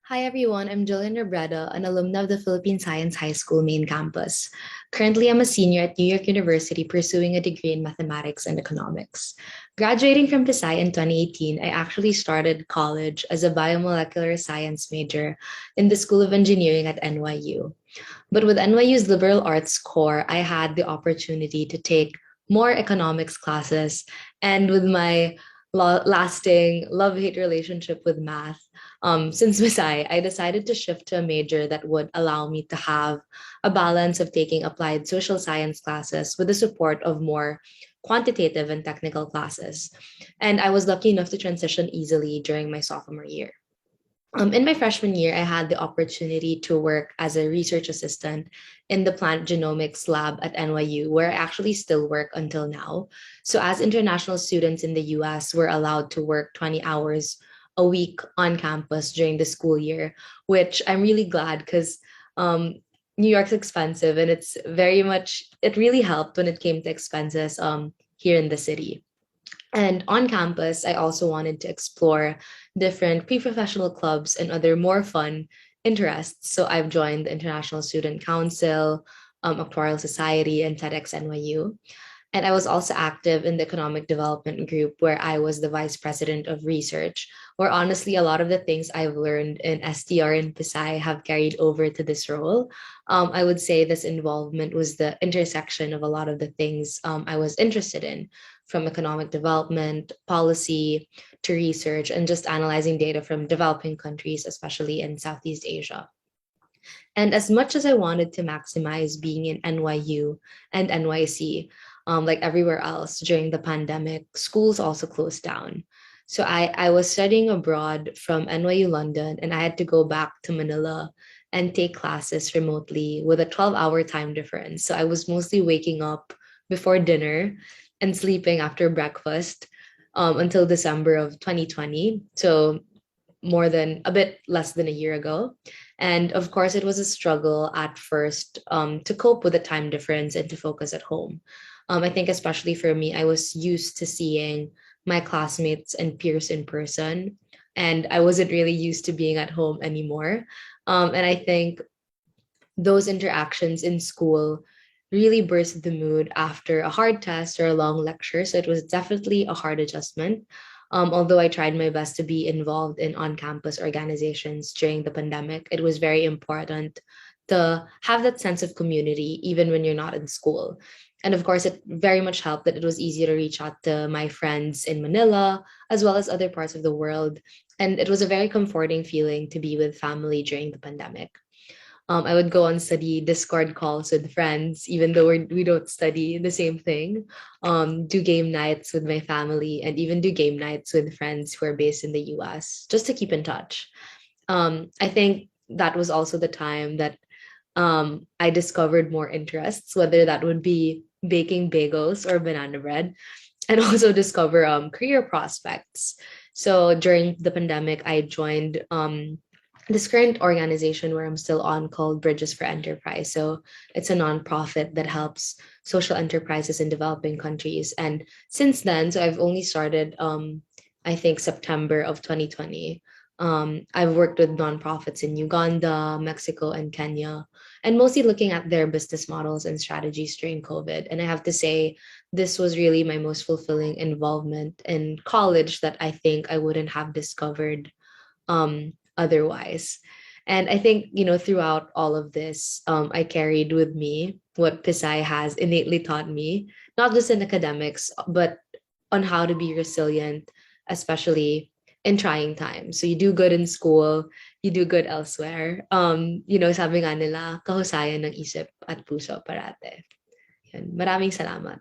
Hi everyone, I'm Jillian Robredo, an alumna of the Philippine Science High School main campus. Currently, I'm a senior at New York University pursuing a degree in mathematics and economics. Graduating from Pisay in 2018, I actually started college as a biomolecular science major in the School of Engineering at NYU. But with NYU's liberal arts core, I had the opportunity to take more economics classes. And with my lasting love-hate relationship with math, since Visay, I decided to shift to a major that would allow me to have a balance of taking applied social science classes with the support of more quantitative and technical classes. And I was lucky enough to transition easily during my sophomore year. In my freshman year, I had the opportunity to work as a research assistant in the plant genomics lab at NYU, where I actually still work until now. So, as international students in the US, we're allowed to work 20 hours a week on campus during the school year, which I'm really glad because New York's expensive and it really helped when it came to expenses here in the city. And on campus, I also wanted to explore different pre professional clubs and other more fun interests. So I've joined the International Student Council, Actuarial Society, and TEDx NYU. And I was also active in the economic development group where I was the vice president of research, where honestly, a lot of the things I've learned in STR and Pisay have carried over to this role. I would say this involvement was the intersection of a lot of the things I was interested in, from economic development, policy, to research, and just analyzing data from developing countries, especially in Southeast Asia. And as much as I wanted to maximize being in NYU and NYC, like everywhere else during the pandemic, schools also closed down. So I was studying abroad from NYU London, and I had to go back to Manila and take classes remotely with a 12-hour time difference. So I was mostly waking up before dinner and sleeping after breakfast until December of 2020. So more than a bit less than a year ago. And of course, it was a struggle at first to cope with the time difference and to focus at home. I think, especially for me, I was used to seeing my classmates and peers in person, and I wasn't really used to being at home anymore. And I think those interactions in school really burst the mood after a hard test or a long lecture. So it was definitely a hard adjustment. Although I tried my best to be involved in on campus organizations during the pandemic, it was very important to have that sense of community, even when you're not in school. And of course, it very much helped that it was easy to reach out to my friends in Manila, as well as other parts of the world. And it was a very comforting feeling to be with family during the pandemic. I would go on study Discord calls with friends, even though we don't study the same thing. Do game nights with my family, and even do game nights with friends who are based in the US, just to keep in touch. I think that was also the time that I discovered more interests, whether that would be baking bagels or banana bread, and also discover career prospects. So during the pandemic, I joined this current organization where I'm still on, called Bridges for Enterprise. So it's a nonprofit that helps social enterprises in developing countries. And since then, so I've only started, I think, September of 2020. I've worked with nonprofits in Uganda, Mexico, and Kenya, and mostly looking at their business models and strategies during COVID. And I have to say, this was really my most fulfilling involvement in college that I think I wouldn't have discovered otherwise. And I think, throughout all of this, I carried with me what Pisay has innately taught me, not just in academics, but on how to be resilient, especially in trying times. So you do good in school, you do good elsewhere. Sabi nga nila, kahusayan ng isip at puso parate. Yun. Maraming salamat.